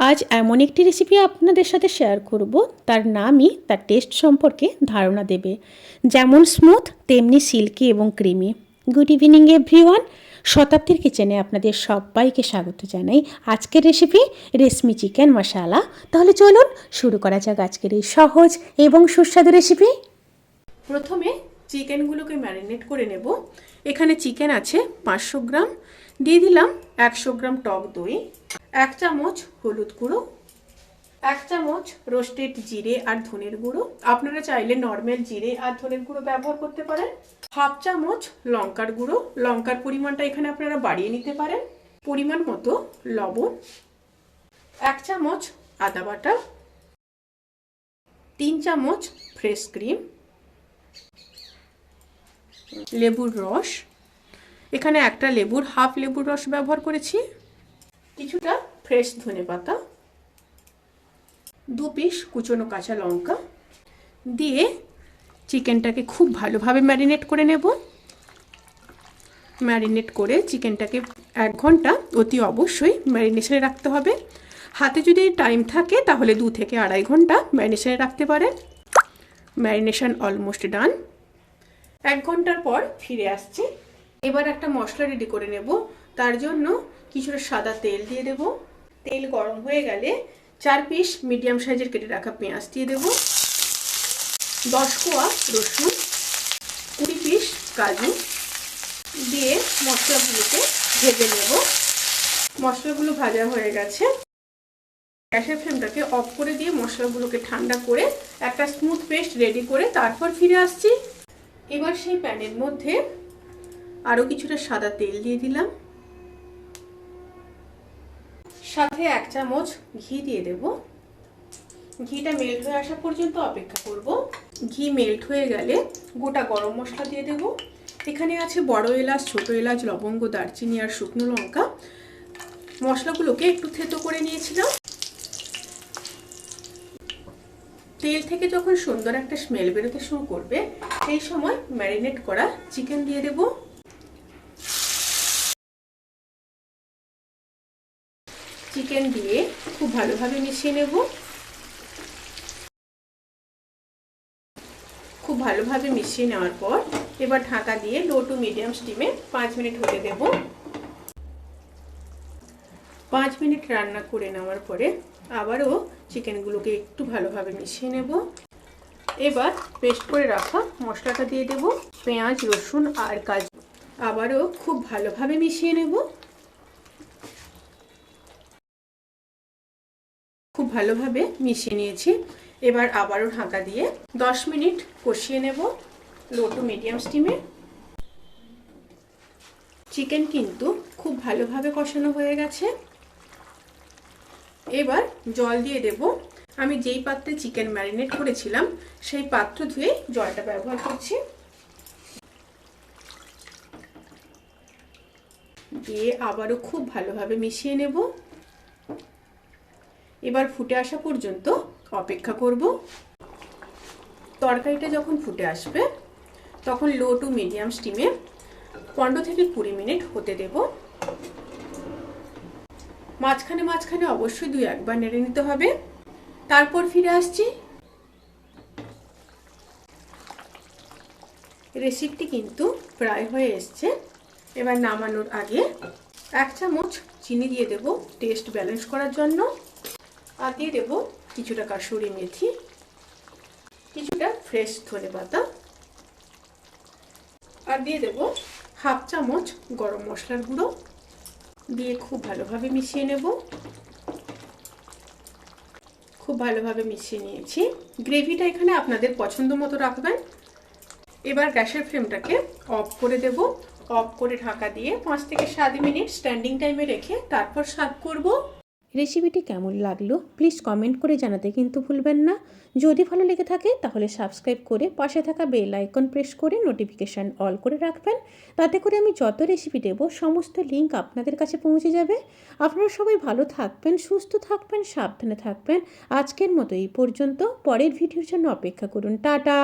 আজ এমন একটি রেসিপি আপনাদের সাথে শেয়ার করব, তার নামই তার টেস্ট সম্পর্কে ধারণা দেবে। যেমন স্মুথ তেমনি সিল্কি এবং ক্রিমি। গুড ইভিনিং এভরিওয়ান, শতাব্দীর কিচেনে আপনাদের সবাইকে স্বাগত জানাই। আজকের রেসিপি রেশমি চিকেন মশালা। তাহলে চলুন শুরু করা যাক আজকের এই সহজ এবং সুস্বাদু রেসিপি। প্রথমে চিকেনগুলোকে ম্যারিনেট করে নেব। এখানে চিকেন আছে 500 গ্রাম, দিয়ে দিলাম 100 গ্রাম টক দই, 1 চামচ হলুদ গুঁড়ো, 1 চামচ রোস্টেড জিরে আর ধনের গুঁড়ো, আপনারা চাইলে নর্মাল জিরে আর ধনের গুঁড়ো ব্যবহার করতে পারেন, 1/2 চামচ লঙ্কার গুঁড়ো, লঙ্কার পরিমাণটা এখানে আপনারা বাড়িয়ে নিতে পারেন, পরিমাণ মতো লবণ, 1 চামচ আদা বাটা, 3 চামচ ফ্রেশ ক্রিম, লেবুর রস, এখানে একটা লেবুর হাফ লেবুর রস ব্যবহার করেছি, কিছুটা ফ্রেশ ধনেপাতা, 2 পিস কুচনো কাঁচা লঙ্কা দিয়ে চিকেনটাকে খুব ভালোভাবে ম্যারিনেট করে নেব। ম্যারিনেট করে চিকেনটাকে 1 ঘন্টা অতি অবশ্যই ম্যারিনেশনে রাখতে হবে। হাতে যদি টাইম থাকে তাহলে 2 থেকে 2.5 ঘন্টা ম্যারিনেশনে রাখতে পারেন। Marination almost done. 1 ঘন্টার পর ফিরে আসছি। এবার একটা মশলা রেডি করে নেব। তার জন্য কিছুটা সাদা তেল দিয়ে দেব। তেল গরম হয়ে গেলে 4 পিস মিডিয়াম সাইজের কেটে রাখা পেঁয়াজ দিয়ে দেব, 10 কোয়া রসুন, 20 পিস কাজু দিয়ে মশলাগুলোকে ভেজে নেব। মশলাগুলো ভাজা হয়ে গেছে। গ্যাসের ফ্লেমটাকে অফ করে দিয়ে মশলাগুলোকে ঠান্ডা করে একটা স্মুথ পেস্ট রেডি করে তারপর ফিরে আসছি। এবার সেই প্যানের মধ্যে আরও কিছুটা সাদা তেল দিয়ে দিলাম, সাথে 1 চামচ ঘি দিয়ে দেব। ঘিটা মেল্ট হয়ে আসা পর্যন্ত অপেক্ষা করব। ঘি মেল্ট হয়ে গেলে গোটা গরম মশলা দিয়ে দেব। এখানে আছে বড় এলাচ, ছোট এলাচ, লবঙ্গ, দারচিনি আর শুকনো লঙ্কা। মশলাগুলোকে একটু থেতো করে নিয়েছিলাম। তেল থেকে যখন সুন্দর একটা স্মেল বেরোতে শুরু করবে, সেই সময় ম্যারিনেট করা চিকেন দিয়ে দেব। চিকেন দিয়ে খুব ভালোভাবে মিশিয়ে নেব। খুব ভালোভাবে মিশিয়ে নেওয়ার পর এবার ঢাকা দিয়ে লো টু মিডিয়াম স্টিমে 5 মিনিট হতে দেব। 5 মিনিট রান্না করে নেওয়ার পরে আবারও চিকেনগুলোকে একটু ভালোভাবে মিশিয়ে নেব। এবার পেস্ট করে রাখা মশলাটা দিয়ে দেব, পেঁয়াজ, রসুন আর কাজু। আবারও খুব ভালোভাবে মিশিয়ে নেব। খুব ভালোভাবে মিশিয়ে নিয়েছি। এবার আবারও ঢাকা দিয়ে 10 মিনিট কষিয়ে নেব লো টু মিডিয়াম স্টিমে। চিকেন কিন্তু খুব ভালোভাবে কষানো হয়ে গেছে। এবার জল দিয়ে দেব। আমি যেই পাত্রে চিকেন ম্যারিনেট করেছিলাম সেই পাত্র ধুয়ে জলটা ব্যবহার করছি। দিয়ে আবারও খুব ভালোভাবে মিশিয়ে নেব। এবার ফুটে আসা পর্যন্ত অপেক্ষা করব। তরকারিটা যখন ফুটে আসবে তখন লো টু মিডিয়াম স্টিমে 15 থেকে 20 মিনিট হতে দেব। মাঝখানে মাঝখানে অবশ্যই 2-1 বার নেড়ে নিতে হবে। তারপর ফিরে আসছি। রেসিপিটি কিন্তু প্রায় হয়ে এসছে। এবার নামানোর আগে 1 চামচ চিনি দিয়ে দেব টেস্ট ব্যালেন্স করার জন্য, আর দিয়ে দেব কিছুটা কাসুরি মেথি, কিছুটা ফ্রেশ ধনেপাতা, আর দিয়ে দেব 1/2 চামচ গরম মশলার গুঁড়ো। দিয়ে খুব ভালোভাবে মিশিয়ে নেব। খুব ভালোভাবে মিশিয়ে নিয়েছি। গ্রেভিটা এখানে আপনাদের পছন্দ মতো রাখবেন। এবার গ্যাসের ফ্লেমটাকে অফ করে দেব। অফ করে ঢাকা দিয়ে 5 থেকে 7 মিনিট স্ট্যান্ডিং টাইমে রেখে তারপর সার্ভ করব। রেসিপিটি কেমন লাগলো প্লিজ কমেন্ট করে জানাতে কিন্তু ভুলবেন না। যদি ভালো লেগে থাকে তাহলে সাবস্ক্রাইব করে পাশে থাকা বেল আইকন প্রেস করে নোটিফিকেশান অল করে রাখবেন। তাতে করে আমি যত রেসিপি দেব সমস্ত লিঙ্ক আপনাদের কাছে পৌঁছে যাবে। আপনারা সবাই ভালো থাকবেন, সুস্থ থাকবেন, সাবধানে থাকবেন। আজকের মতো এই পর্যন্ত। পরের ভিডিওর জন্য অপেক্ষা করুন। টাটা।